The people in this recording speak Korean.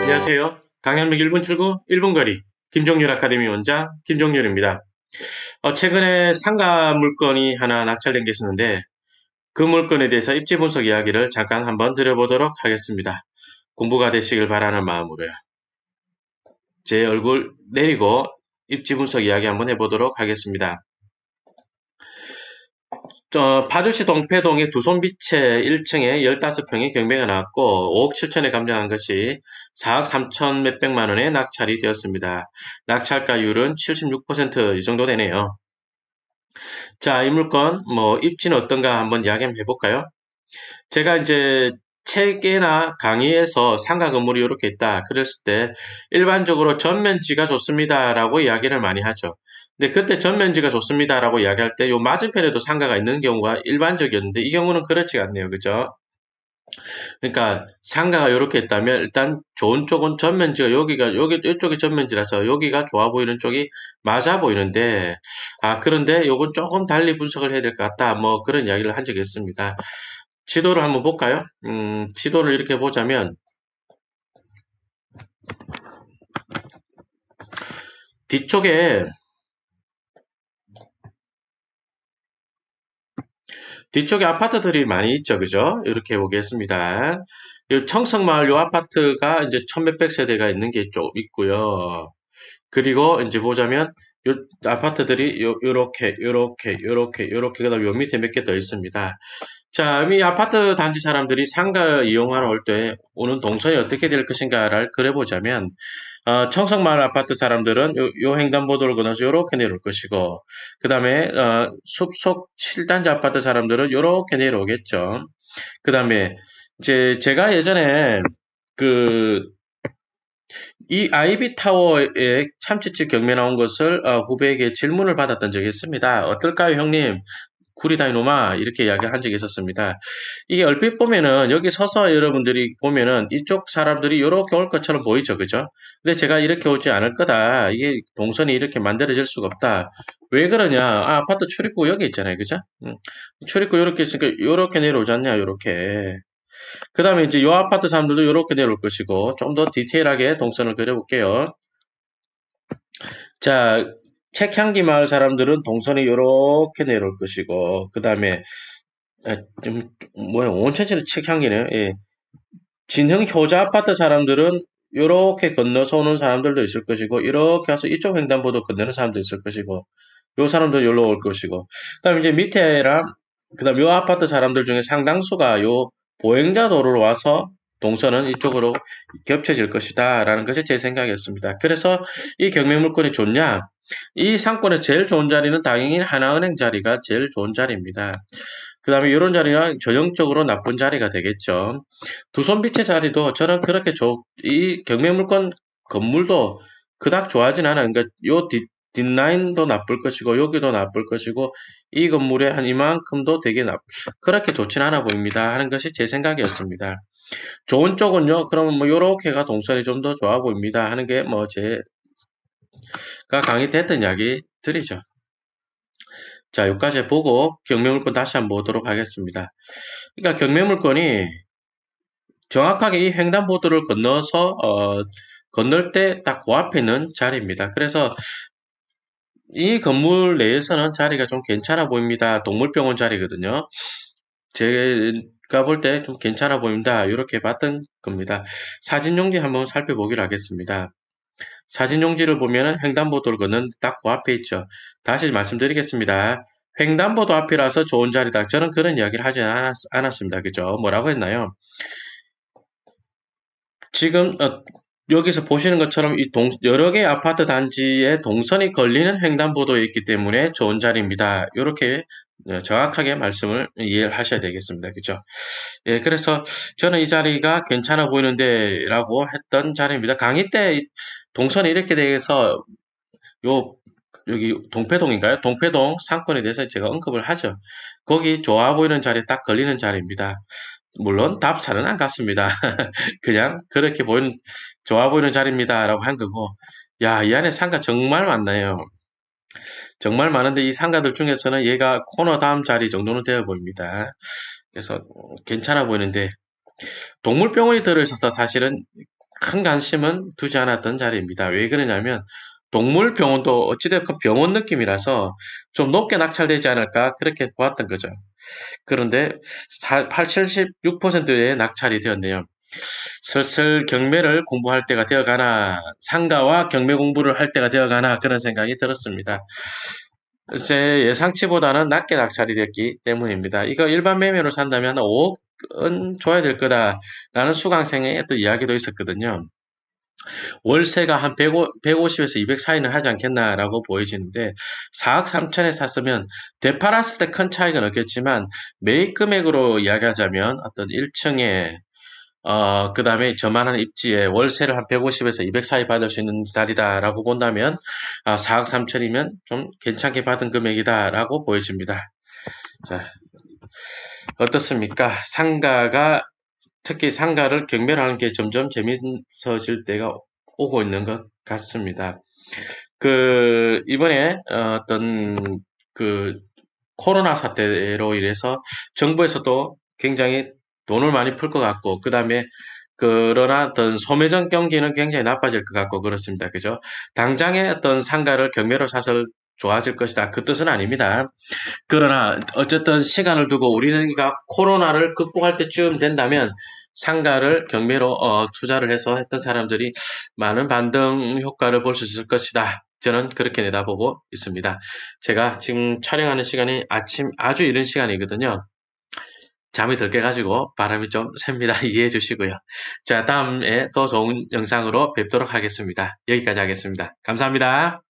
안녕하세요. 강남역 1분 출구 1분 거리 김종률 아카데미 원장 김종률입니다. 최근에 상가 물건이 하나 낙찰된 게 있었는데 그 물건에 대해서 입지 분석 이야기를 잠깐 한번 드려보도록 하겠습니다. 공부가 되시길 바라는 마음으로요. 제 얼굴 내리고 입지 분석 이야기 한번 해보도록 하겠습니다. 파주시 동패동의 두손빛의 1층에 15평의 경매가 나왔고 5억 7천에 감정한 것이 4억 3천 몇백만 원에 낙찰이 되었습니다. 낙찰가율은 76%이 정도 되네요. 자, 이 물건 입지는 어떤가 한번 이야기 한번 해볼까요? 제가 이제 책이나 강의에서 상가 건물이 이렇게 있다 그랬을 때 일반적으로 전면지가 좋습니다라고 이야기를 많이 하죠. 근데 그때 전면지가 좋습니다라고 이야기할 때 요 맞은편에도 상가가 있는 경우가 일반적이었는데 이 경우는 그렇지가 않네요. 그죠? 그러니까 상가가 이렇게 있다면 일단 좋은 쪽은 전면지가 여기 이쪽이 전면지라서 여기가 좋아 보이는 쪽이 맞아 보이는데 그런데 요건 조금 달리 분석을 해야 될 것 같다. 뭐 그런 이야기를 한 적이 있습니다. 지도를 한번 볼까요? 지도를 이렇게 보자면 뒤쪽에 아파트들이 많이 있죠. 그죠? 이렇게 보겠습니다. 이 청성마을 요 아파트가 이제 천몇백 세대가 있는 게 좀 있고요. 그리고 이제 보자면 요 아파트들이 요렇게 그다음 요 밑에 몇 개 더 있습니다. 자, 이 아파트 단지 사람들이 상가 이용하러 올 때 오는 동선이 어떻게 될 것인가를 그려보자면 청성마을 아파트 사람들은 요 횡단보도를 건너서 요렇게 내려올 것이고 그 다음에 숲속 7단지 아파트 사람들은 요렇게 내려오겠죠. 그 다음에 이제 제가 예전에 그 이 아이비 타워에 참치집 경매 나온 것을 후배에게 질문을 받았던 적이 있습니다. 어떨까요, 형님? 구리다 이놈아 이렇게 이야기한 적이 있었습니다. 이게 얼핏 보면은 여기 서서 여러분들이 보면은 이쪽 사람들이 이렇게 올 것처럼 보이죠, 그죠? 근데 제가 이렇게 오지 않을 거다. 이게 동선이 이렇게 만들어질 수가 없다. 왜 그러냐? 아파트 출입구 여기 있잖아요, 그죠? 출입구 이렇게 있으니까 이렇게 내려오지 않냐, 이렇게. 그 다음에 이제 이 아파트 사람들도 이렇게 내려올 것이고 좀 더 디테일하게 동선을 그려볼게요. 자, 책향기 마을 사람들은 동선이 이렇게 내려올 것이고 그 다음에 좀 뭐야 온천지는 책향기네요. 예. 진흥 효자 아파트 사람들은 이렇게 건너서 오는 사람들도 있을 것이고 이렇게 와서 이쪽 횡단보도 건너는 사람도 있을 것이고 요 사람들 여기로 올 것이고 그다음에 이제 밑에랑 그다음 요 아파트 사람들 중에 상당수가 요 보행자 도로로 와서 동선은 이쪽으로 겹쳐질 것이다라는 것이 제 생각이었습니다. 그래서 이 경매 물건이 좋냐? 이 상권의 제일 좋은 자리는 당연히 하나은행 자리가 제일 좋은 자리입니다. 그 다음에 이런 자리가 전형적으로 나쁜 자리가 되겠죠. 두손빛의 자리도 저는 그렇게 이 경매물건 건물도 그닥 좋아하진 않아요. 그러니까 요 뒷라인도 나쁠 것이고 여기도 나쁠 것이고 이 건물의 한 이만큼도 되게 그렇게 좋진 않아 보입니다 하는 것이 제 생각이었습니다. 좋은 쪽은요. 그러면 뭐 요렇게가 동선이 좀 더 좋아 보입니다 하는 게 뭐 제가 강의때 했던 이야기 드리죠. 자, 여기까지 보고 경매물건 다시 한번 보도록 하겠습니다. 그러니까 경매물건이 정확하게 이 횡단보도를 건너서 건널 때 딱 그 앞에 있는 자리입니다. 그래서 이 건물 내에서는 자리가 좀 괜찮아 보입니다. 동물병원 자리거든요. 제가 볼 때 좀 괜찮아 보인다. 이렇게 봤던 겁니다. 사진 용지 한번 살펴보기로 하겠습니다. 사진 용지를 보면은 횡단보도를 걷는 딱 그 앞에 있죠. 다시 말씀드리겠습니다. 횡단보도 앞이라서 좋은 자리다. 저는 그런 이야기를 하지 않았습니다. 그죠? 뭐라고 했나요? 지금 여기서 보시는 것처럼 여러 개의 아파트 단지에 동선이 걸리는 횡단보도에 있기 때문에 좋은 자리입니다. 이렇게 정확하게 말씀을 이해를 하셔야 되겠습니다. 그죠? 예, 그래서 저는 이 자리가 괜찮아 보이는데 라고 했던 자리입니다. 강의 때 동선이 이렇게 돼서 여기 동패동인가요? 동패동 상권에 대해서 제가 언급을 하죠. 거기 좋아 보이는 자리에 딱 걸리는 자리입니다. 물론 답차는 안 같습니다. 그냥 그렇게 좋아 보이는 자리입니다라고 한 거고, 야, 이 안에 상가 정말 많나요? 정말 많은데 이 상가들 중에서는 얘가 코너 다음 자리 정도는 되어 보입니다. 그래서 괜찮아 보이는데 동물병원이 들어있어서 사실은 큰 관심은 두지 않았던 자리입니다. 왜 그러냐면 동물병원도 어찌됐건 병원 느낌이라서 좀 높게 낙찰되지 않을까 그렇게 보았던 거죠. 그런데 76%의 낙찰이 되었네요. 슬슬 경매를 공부할 때가 되어가나 상가와 경매 공부를 할 때가 되어가나 그런 생각이 들었습니다. 제 예상치보다는 낮게 낙찰이 됐기 때문입니다. 이거 일반 매매로 산다면 한 5억은 줘야 될 거다라는 수강생의 어떤 이야기도 있었거든요. 월세가 한 150에서 200 사이는 하지 않겠나라고 보여지는데 4억 3천에 샀으면 되팔았을 때 큰 차이는 없겠지만 매입 금액으로 이야기하자면 어떤 1층에 그다음에 저만한 입지에 월세를 한 150에서 200 사이 받을 수 있는 자리다라고 본다면 4억 3천이면 좀 괜찮게 받은 금액이다라고 보여집니다. 자, 어떻습니까? 특히 상가를 경매로 하는 게 점점 재밌어질 때가 오고 있는 것 같습니다. 이번에 어떤 그 코로나 사태로 인해서 정부에서도 굉장히 돈을 많이 풀 것 같고, 그 다음에 그러나 어떤 소매점 경기는 굉장히 나빠질 것 같고 그렇습니다. 그죠? 당장에 어떤 상가를 경매로 사서 좋아질 것이다. 그 뜻은 아닙니다. 그러나 어쨌든 시간을 두고 우리가 코로나를 극복할 때쯤 된다면 상가를 경매로 투자를 해서 했던 사람들이 많은 반등 효과를 볼 수 있을 것이다. 저는 그렇게 내다보고 있습니다. 제가 지금 촬영하는 시간이 아침 아주 이른 시간이거든요. 잠이 덜 깨가지고 바람이 좀 셉니다. 이해해 주시고요. 자, 다음에 또 좋은 영상으로 뵙도록 하겠습니다. 여기까지 하겠습니다. 감사합니다.